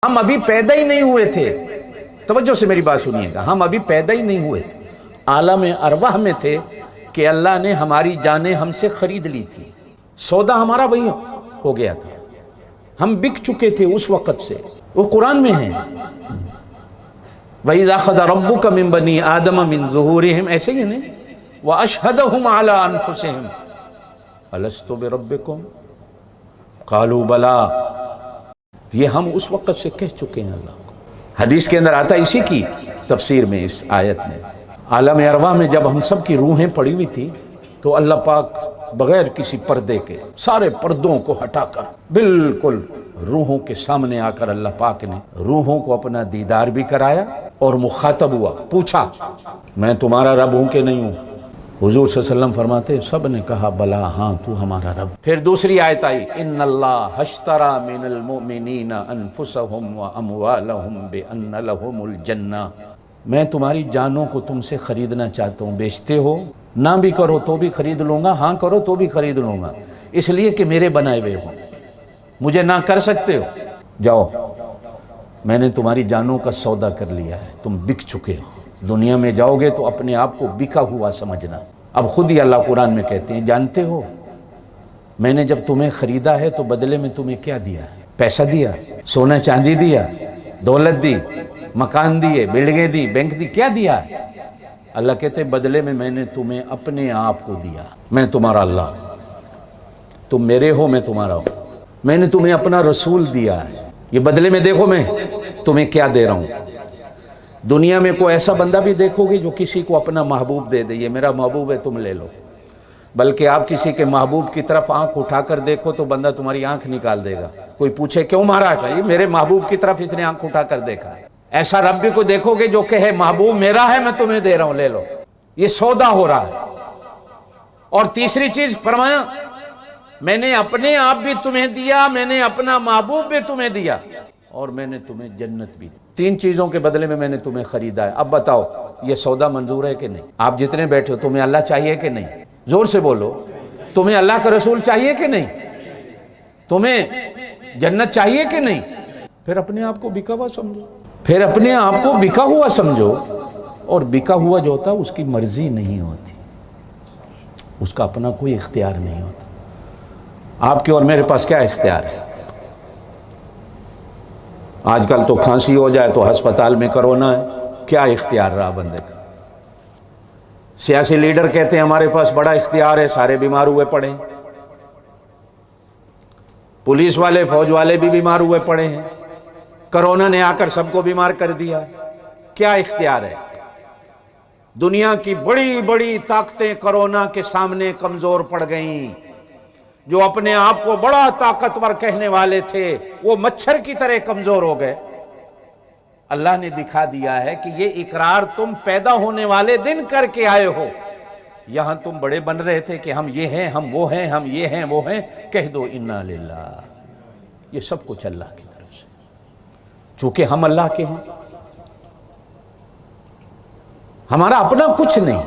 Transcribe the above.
ہم ابھی پیدا ہی نہیں ہوئے تھے، توجہ سے میری بات سنیے گا، ہم ابھی پیدا ہی نہیں ہوئے تھے، عالم ارواح میں تھے کہ اللہ نے ہماری جانیں ہم سے خرید لی تھی، سودا ہمارا وہی ہو گیا تھا، ہم بک چکے تھے اس وقت سے، وہ قرآن میں ہیں وَإِذَا أَخَذَ رَبُّكَ مِن بَنِي آدَمَ مِن ظُهُورِهِمْ، ایسے ہی نہیں وَأَشْهَدَهُمْ عَلَىٰ أَنفُسِهِمْ أَلَسْتُ بِرَبِّكُمْ قَالُوا بَلَىٰ، یہ ہم اس وقت سے کہہ چکے ہیں اللہ کو۔ حدیث کے اندر آتا ہے اسی کی تفسیر میں، اس آیت میں، عالم ارواح میں جب ہم سب کی روحیں پڑی ہوئی تھی تو اللہ پاک بغیر کسی پردے کے سارے پردوں کو ہٹا کر بالکل روحوں کے سامنے آ کر اللہ پاک نے روحوں کو اپنا دیدار بھی کرایا اور مخاطب ہوا، پوچھا میں تمہارا رب ہوں کہ نہیں ہوں؟ حضور صلی اللہ علیہ وسلم فرماتے سب نے کہا بلا، ہاں تو ہمارا رب۔ پھر دوسری آیت آئی ان اللہ اشتری من المؤمنین انفسهم واموالهم بان لهم الجنہ، میں تمہاری جانوں کو تم سے خریدنا چاہتا ہوں، بیچتے ہو؟ نہ بھی کرو تو بھی خرید لوں گا، ہاں کرو تو بھی خرید لوں گا، اس لیے کہ میرے بنائے ہوئے ہو، مجھے نہ کر سکتے ہو، جاؤ میں نے تمہاری جانوں کا سودا کر لیا ہے، تم بک چکے ہو، دنیا میں جاؤ گے تو اپنے آپ کو بکا ہوا سمجھنا۔ اب خود ہی اللہ قرآن میں کہتے ہیں جانتے ہو میں نے جب تمہیں خریدا ہے تو بدلے میں تمہیں کیا دیا ہے؟ پیسہ دیا، سونا چاندی دیا، دولت دی، مکان دیے، بلڈنگیں دی، بینک دی، کیا دیا ہے؟ اللہ کہتے ہیں بدلے میں نے تمہیں اپنے آپ کو دیا، میں تمہارا اللہ ہوں، تم میرے ہو میں تمہارا ہوں، میں نے تمہیں اپنا رسول دیا ہے، یہ بدلے میں دیکھو میں تمہیں کیا دے رہا ہوں۔ دنیا میں کوئی ایسا بندہ بھی دیکھو گے جو کسی کو اپنا محبوب دے دے، یہ میرا محبوب ہے تم لے لو، بلکہ آپ کسی کے محبوب کی طرف آنکھ اٹھا کر دیکھو تو بندہ تمہاری آنکھ نکال دے گا، کوئی پوچھے کیوں مارا ہے؟ یہ میرے محبوب کی طرف اس نے آنکھ اٹھا کر دیکھا ہے۔ ایسا رب بھی کو دیکھو گے جو کہے محبوب میرا ہے میں تمہیں دے رہا ہوں لے لو، یہ سودا ہو رہا ہے۔ اور تیسری چیز فرمایا میں نے اپنے آپ بھی تمہیں دیا، میں نے اپنا محبوب بھی تمہیں دیا، اور میں نے تمہیں جنت بھی دی، تین چیزوں کے بدلے میں نے تمہیں خریدا ہے۔ اب بتاؤ یہ سودا منظور ہے کہ نہیں؟ آپ جتنے بیٹھے ہو تمہیں اللہ چاہیے کہ نہیں؟ زور سے بولو، تمہیں اللہ کا رسول چاہیے کہ نہیں؟ تمہیں جنت چاہیے کہ نہیں؟ پھر اپنے آپ کو بکا ہوا سمجھو، پھر اپنے آپ کو بکا ہوا سمجھو، اور بکا ہوا جو ہوتا ہے اس کی مرضی نہیں ہوتی، اس کا اپنا کوئی اختیار نہیں ہوتا۔ آپ کے اور میرے پاس کیا اختیار ہے؟ آج کل تو کھانسی ہو جائے تو ہسپتال میں کرونا ہے، کیا اختیار رہا بندے کا؟ سیاسی لیڈر کہتے ہیں ہمارے پاس بڑا اختیار ہے، سارے بیمار ہوئے پڑے ہیں، پولیس والے فوج والے بھی بیمار ہوئے پڑے ہیں، کرونا نے آ کر سب کو بیمار کر دیا، کیا اختیار ہے؟ دنیا کی بڑی بڑی طاقتیں کرونا کے سامنے کمزور پڑ گئیں، جو اپنے آپ کو بڑا طاقتور کہنے والے تھے وہ مچھر کی طرح کمزور ہو گئے۔ اللہ نے دکھا دیا ہے کہ یہ اقرار تم پیدا ہونے والے دن کر کے آئے ہو، یہاں تم بڑے بن رہے تھے کہ ہم یہ ہیں، ہم وہ ہیں، ہم یہ ہیں وہ ہیں، کہہ دو انا للہ، یہ سب کچھ اللہ کی طرف سے، چونکہ ہم اللہ کے ہیں، ہمارا اپنا کچھ نہیں۔